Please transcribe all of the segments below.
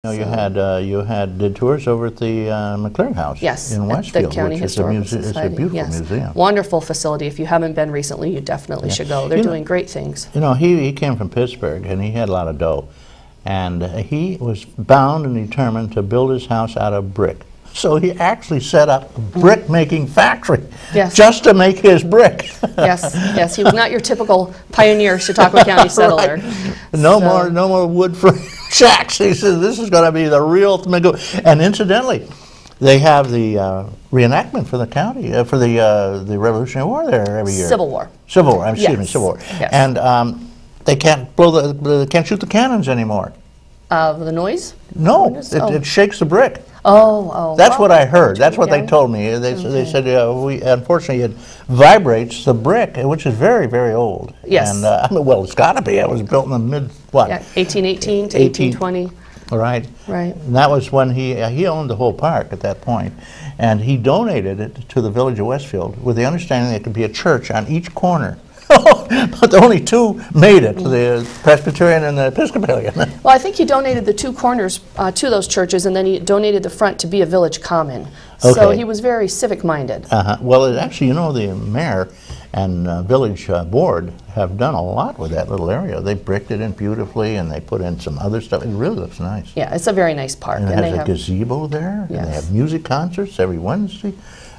You know, So- you did tours over at the McClure House Yes, in at Westfield, the County which Historical is a Society. beautiful Yes. museum. Wonderful facility. If you haven't been recently, you definitely should go. They're doing great things. You know, he came from Pittsburgh, and he had a lot of dough. And he was bound and determined to build his house out of brick. So he actually set up a brick-making factory just to make his brick. Yes, he was not your typical pioneer Chautauqua County settler. Right. No more wood frame shacks. He says this is going to be the real thing. And incidentally, they have the reenactment for the county for the Revolutionary War there every year. Civil War. Civil War. Excuse me, Civil War. Yes. And they can't blow they can't shoot the cannons anymore. The noise? No, it shakes the brick. Oh. That's what I heard. That's what they told me. They said, unfortunately, it vibrates the brick, which is very, very old. Yes. And I mean, well, it's got to be. It was built in the mid, what? Yeah, 1818 to 1820. Right. Right. And that was when he owned the whole park at that point, and he donated it to the village of Westfield with the understanding there could be a church on each corner. But only two made it, the Presbyterian and the Episcopalian. Well, I think he donated the two corners to those churches, and then he donated the front to be a village common. So he was very civic-minded. Well, actually, you know, the mayor and village board have done a lot with that little area. They bricked it in beautifully, and they put in some other stuff. It really looks nice. Yeah, it's a very nice park. And it has a gazebo there, and they have music concerts every Wednesday.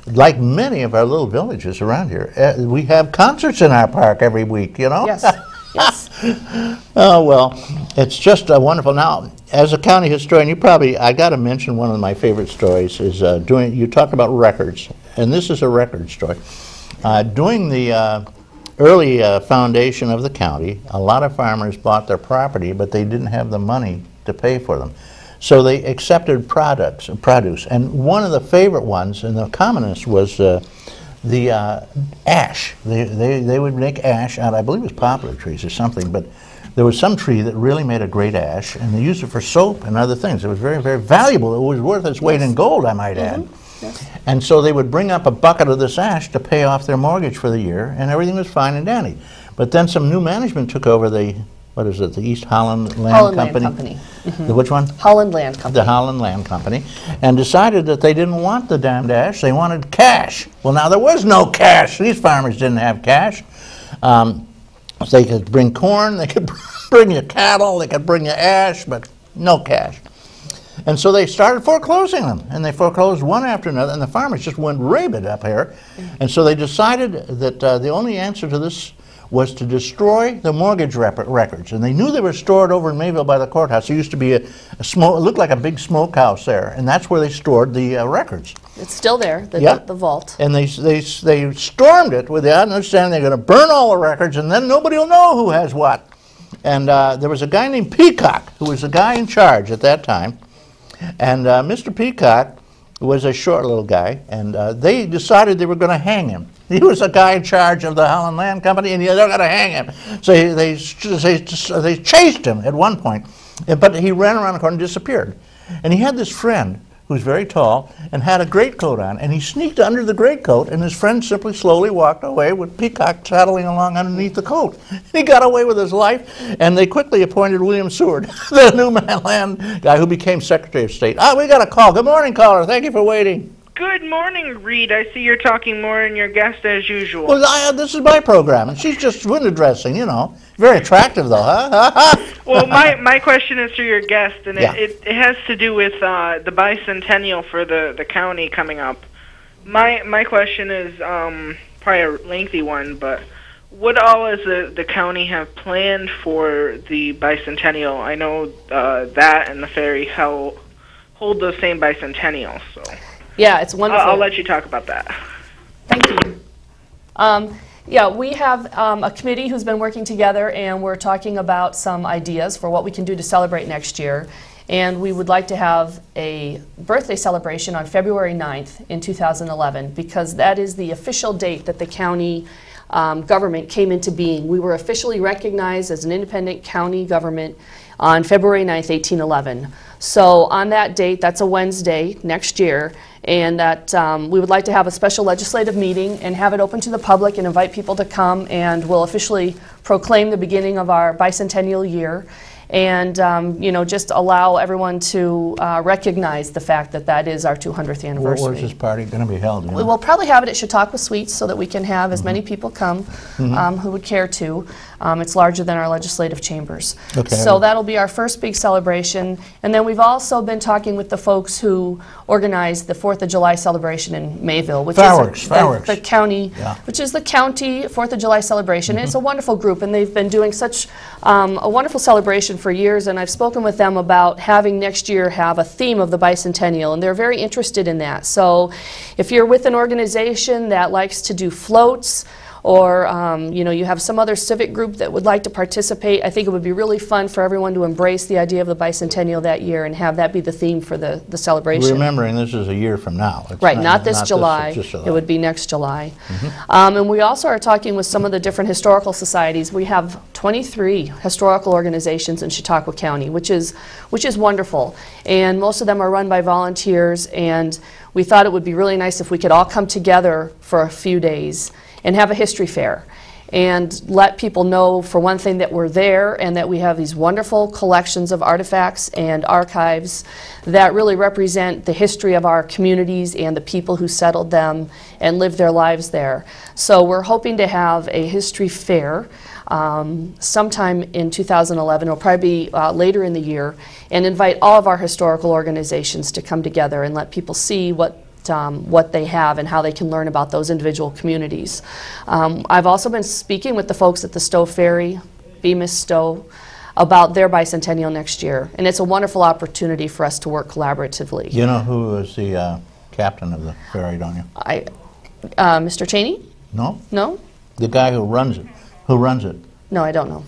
Like many of our little villages around here, we have concerts in our park every week, you know? Yes, yes. Oh, well, it's just wonderful. Now, as a county historian, I got to mention one of my favorite stories is you talk about records, and this is a record story. During the early foundation of the county, a lot of farmers bought their property, but they didn't have the money to pay for them. So they accepted produce, and one of the favorite ones and the commonest was the ash. They would make ash out, I believe it was poplar trees or something, but there was some tree that really made a great ash, and they used it for soap and other things. It was very, very valuable. It was worth its weight in gold, I might add. Yes. And so they would bring up a bucket of this ash to pay off their mortgage for the year, and everything was fine and dandy. But then some new management took over the East Holland Land Company? Mm-hmm. Which one? Holland Land Company. The Holland Land Company, and decided that they didn't want the damned ash, they wanted cash. Well, now there was no cash. These farmers didn't have cash. They could bring corn, they could bring you cattle, they could bring you ash, but no cash. And so they started foreclosing them, and they foreclosed one after another, and the farmers just went rabid up here. And so they decided that the only answer to this was to destroy the mortgage records. And they knew they were stored over in Mayville by the courthouse. There used to be it looked like a big smokehouse there, and that's where they stored the records. It's still there, the vault. And they stormed it with the understanding they're going to burn all the records, and then nobody will know who has what. And there was a guy named Peacock, who was the guy in charge at that time. And Mr. Peacock was a short little guy, and they decided they were going to hang him. He was the guy in charge of the Holland Land Company, and they're going to hang him. So they chased him at one point, but he ran around the corner and disappeared. And he had this friend who was very tall and had a greatcoat on, and he sneaked under the greatcoat, and his friend simply slowly walked away with Peacock saddling along underneath the coat. He got away with his life, and they quickly appointed William Seward, the new land guy who became Secretary of State. We got a call. Good morning, caller. Thank you for waiting. Good morning, Reed. I see you're talking more than your guest as usual. Well, this is my program, and she's just window dressing, you know. Very attractive, though, huh? Well, my question is to your guest, and it has to do with the bicentennial for the county coming up. My question is probably a lengthy one, but what all does the county have planned for the bicentennial? I know that and the ferry hold those same bicentennials, so... Yeah, it's wonderful. I'll let you talk about that. Thank you. Yeah, we have a committee who's been working together, and we're talking about some ideas for what we can do to celebrate next year. And we would like to have a birthday celebration on February 9th in 2011, because that is the official date that the county government came into being. We were officially recognized as an independent county government on February 9th, 1811. So on that date, that's a Wednesday next year, and that we would like to have a special legislative meeting and have it open to the public and invite people to come, and we'll officially proclaim the beginning of our bicentennial year. and you know, just allow everyone to recognize the fact that that is our 200th anniversary. Where's this party going to be held? You know? We'll probably have it at Chautauqua Suites so that we can have as many people come who would care to. It's larger than our legislative chambers. Okay. So that'll be our first big celebration. And then we've also been talking with the folks who organized the 4th of July celebration in Mayville, which Fireworks, is fireworks. the county, Yeah. which is the county 4th of July celebration. And it's a wonderful group, and they've been doing such a wonderful celebration for years. And I've spoken with them about having next year have a theme of the bicentennial, and they're very interested in that. So if you're with an organization that likes to do floats, or you know, you have some other civic group that would like to participate, I think it would be really fun for everyone to embrace the idea of the bicentennial that year and have that be the theme for the celebration. Remembering this is a year from now. It's Right, not this July. just July. It would be next July. And we also are talking with some of the different historical societies. We have 23 historical organizations in Chautauqua County, which is wonderful. And most of them are run by volunteers, and we thought it would be really nice if we could all come together for a few days and have a history fair and let people know, for one thing, that we're there and that we have these wonderful collections of artifacts and archives that really represent the history of our communities and the people who settled them and lived their lives there. So we're hoping to have a history fair sometime in 2011. It'll probably be later in the year, and invite all of our historical organizations to come together and let people see what they have and how they can learn about those individual communities. I've also been speaking with the folks at the Stowe Ferry, Bemis Stowe, about their bicentennial next year, and it's a wonderful opportunity for us to work collaboratively. You know who is the captain of the ferry, don't you? Mr. Cheney? No? No? The guy who runs it. Who runs it? No, I don't know.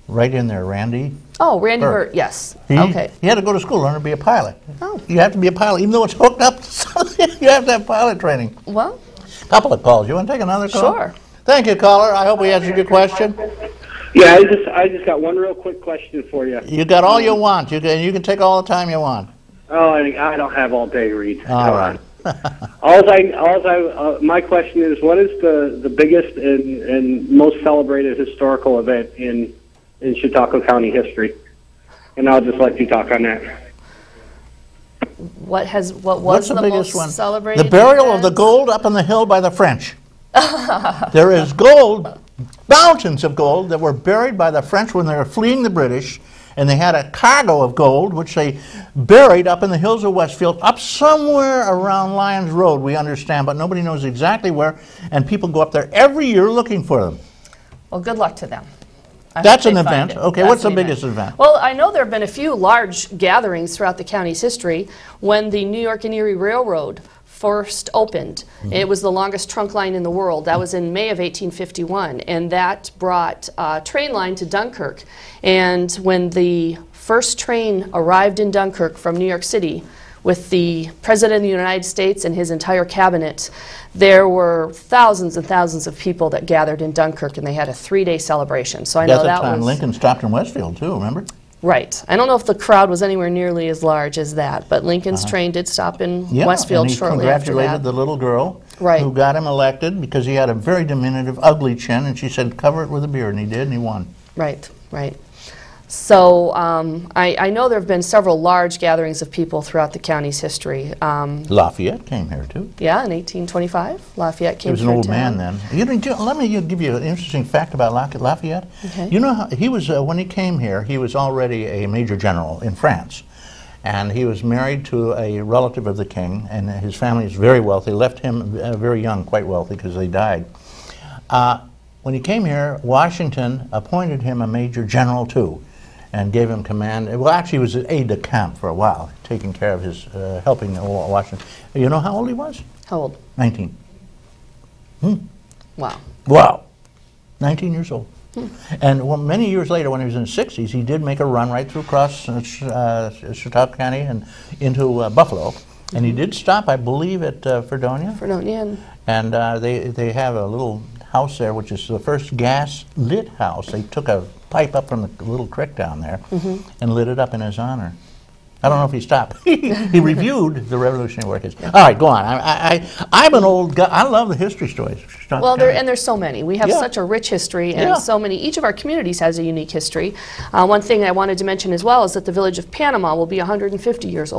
Right in there, Randy. Oh, Randy Burt. Burt, yes. He had to go to school, learn to be a pilot. Oh. You have to be a pilot, even though it's hooked up to something. You have to have pilot training. Well, Couple of calls. You want to take another call? sure. Thank you, caller. I hope we answered your question. Yeah, I just got one real quick question for you. You got all you want. You can take all the time you want. Oh, I don't have all day, Reed. All right. My question is, what is the biggest and most celebrated historical event in Chautauqua County history? And I'll just let you talk on that. What was What's the biggest most one? celebrated? The burial of the event? gold up on the hill by the French. There is gold, mountains of gold that were buried by the French when they were fleeing the British, and they had a cargo of gold which they buried up in the hills of Westfield, up somewhere around Lyons Road, we understand, but nobody knows exactly where, and people go up there every year looking for them. Well, good luck to them. I That's hope an they find event. it. Okay, That's what's the an biggest event? Well, I know there have been a few large gatherings throughout the county's history. When the New York and Erie Railroad first opened, it was the longest trunk line in the world. That was in May of 1851, and that brought a train line to Dunkirk. And when the first train arrived in Dunkirk from New York City with the President of the United States and his entire cabinet, there were thousands and thousands of people that gathered in Dunkirk, and they had a 3-day celebration. So I know At the that time, was Lincoln stopped in Westfield too, remember? right. I don't know if the crowd was anywhere nearly as large as that, but Lincoln's train did stop in Westfield and he shortly after congratulated that. the little girl Right. who got him elected because he had a very diminutive, ugly chin, and she said, cover it with a beard, and he did, and he won. Right, right. So I know there have been several large gatherings of people throughout the county's history. Lafayette came here too. Yeah, in 1825, Lafayette He came was an through old town. man then. Let me give you an interesting fact about Lafayette. Okay. You know how he was when he came here. He was already a major general in France, and he was married to a relative of the king, and his family is very wealthy. Left him very young, quite wealthy, because they died. When he came here, Washington appointed him a major general too, and gave him command. Well, actually, he was an aide-de-camp for a while, taking care of his, helping Washington. You know how old he was? How old? 19. Wow. Wow, 19 years old. And many years later, when he was in his 60s, he did make a run right through across Chautauqua County and into Buffalo. And he did stop, I believe, at Fredonia. Fredonia. And they have a little house there, which is the first gas-lit house. They took a pipe up from the little creek down there and lit it up in his honor. I don't know if he stopped. He reviewed the Revolutionary War history. All right, go on. I'm an old guy. I love the history stories. Well, there's so many. We have Yeah. such a rich history, and Yeah. so many. Each of our communities has a unique history. One thing I wanted to mention as well is that the village of Panama will be 150 years old.